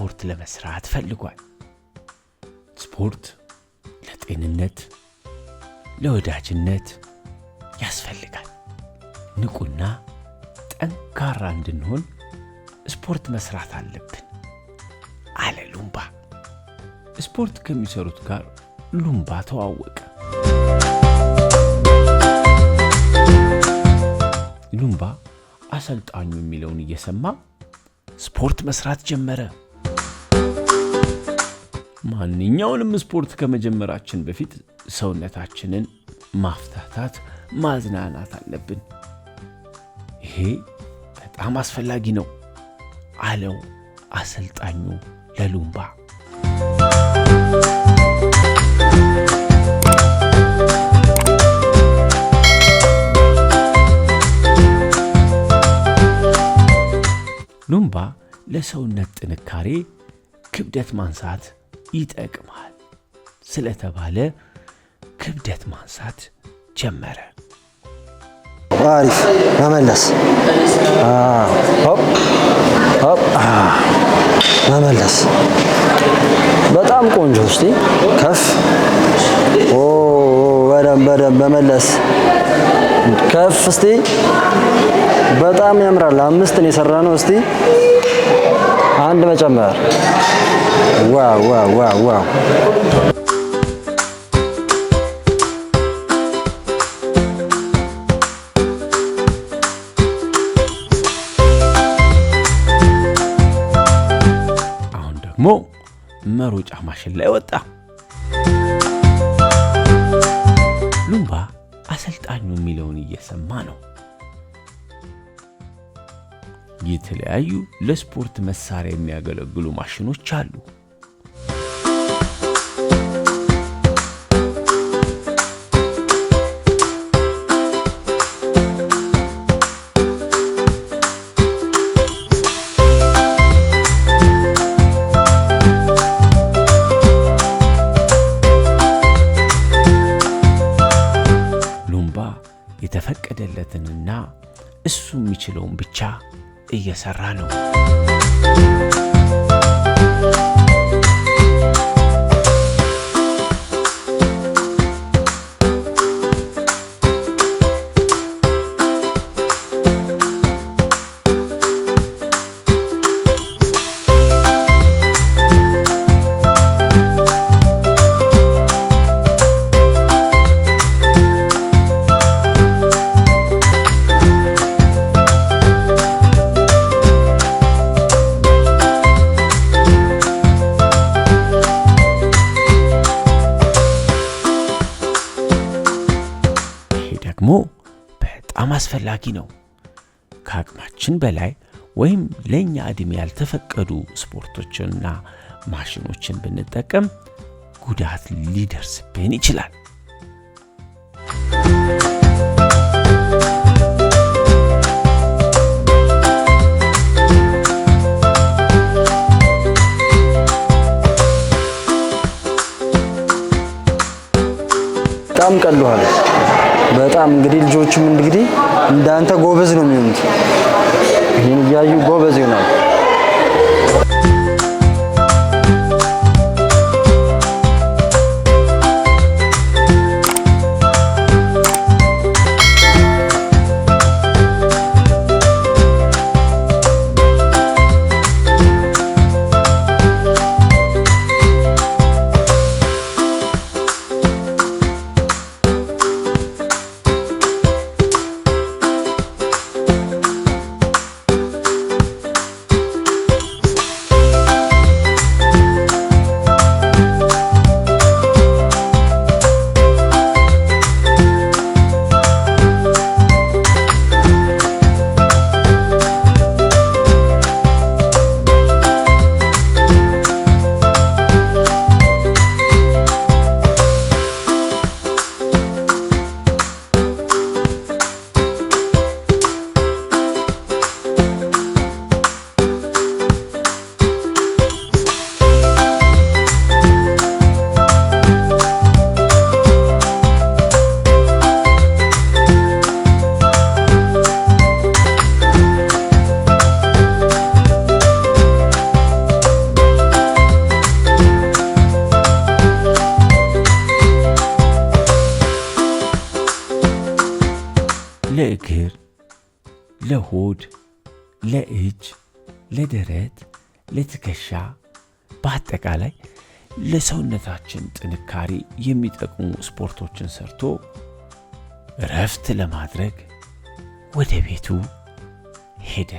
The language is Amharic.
ስፖርት ለመስራት ፈልጓል። ስፖርት ለጤንነት ለወዳጅነት ያስፈልጋል። ንቁና ጠንካራ እንድንሆን ስፖርት መስራት አለብን አለ ሉምባ። ስፖርት ከሚሰሩት ጋር ሉምባ ተዋወቀ። ሉምባ አሰልጣኙ የሚለውን እየሰማ ስፖርት መስራት ጀመረ። ማንኛውንም ስፖርት ከመጀመራችን በፊት ሰውነታችንን ማፍታታት ማዝናናት አለብን። ይሄ በጣም አስፈላጊ ነው አለው አሰልጣኙ ለሉምባ። ሉምባ ለሰውነት ጥንካሬ ክብደት ማንሳት ይጠቅማል ስለተባለ ክብደት ማንሳት ጀመረ። አሪፍ መመለስ ሆፕ ሆፕ መመለስ በጣም ቆንጆ። እስቲ ከፍ በደንብ መመለስ ከፍ። እስቲ በጣም ያምራል። 5 ነው የሰራነው። እስቲ አንድ መጨመር። ዋው ዋው ዋው ዋው። አሁን ደግሞ መሮጫ ማሽን ላይ ወጣ። ሉምባ አሰልጣኙ የሚለውን እየሰማ ነው። የተለያዩ ለስፖርት መሳሪያ የሚያገለግሉ ማሽኖች አሉ። ሉምባ የተፈቀደለትንና እሱ የሚችለውን ብቻ እየሰራ ነው። ደግሞ በጣም አስፈላጊ ነው። ከአቅማችን በላይ ወይም ለኛ እድሜ ያልተፈቀዱ ስፖርቶችንና ማሽኖችን ብንጠቀም ጉዳት ሊደርስብን ይችላል። በጣም ቀሏል። በጣም እንግዲህ ልጆችም እንግዲህ እንዳንተ ጎበዝ ነው የሚሆኑት። ይሄን እያዩ ጎበዝ ይሆናል። ለእግር፣ ለሆድ፣ ለእጅ፣ ለደረት፣ ለትከሻ በአጠቃላይ ለሰውነታችን ጥንካሬ የሚጠቅሙ ስፖርቶችን ሰርቶ እረፍት ለማድረግ ወደ ቤቱ ሄደ።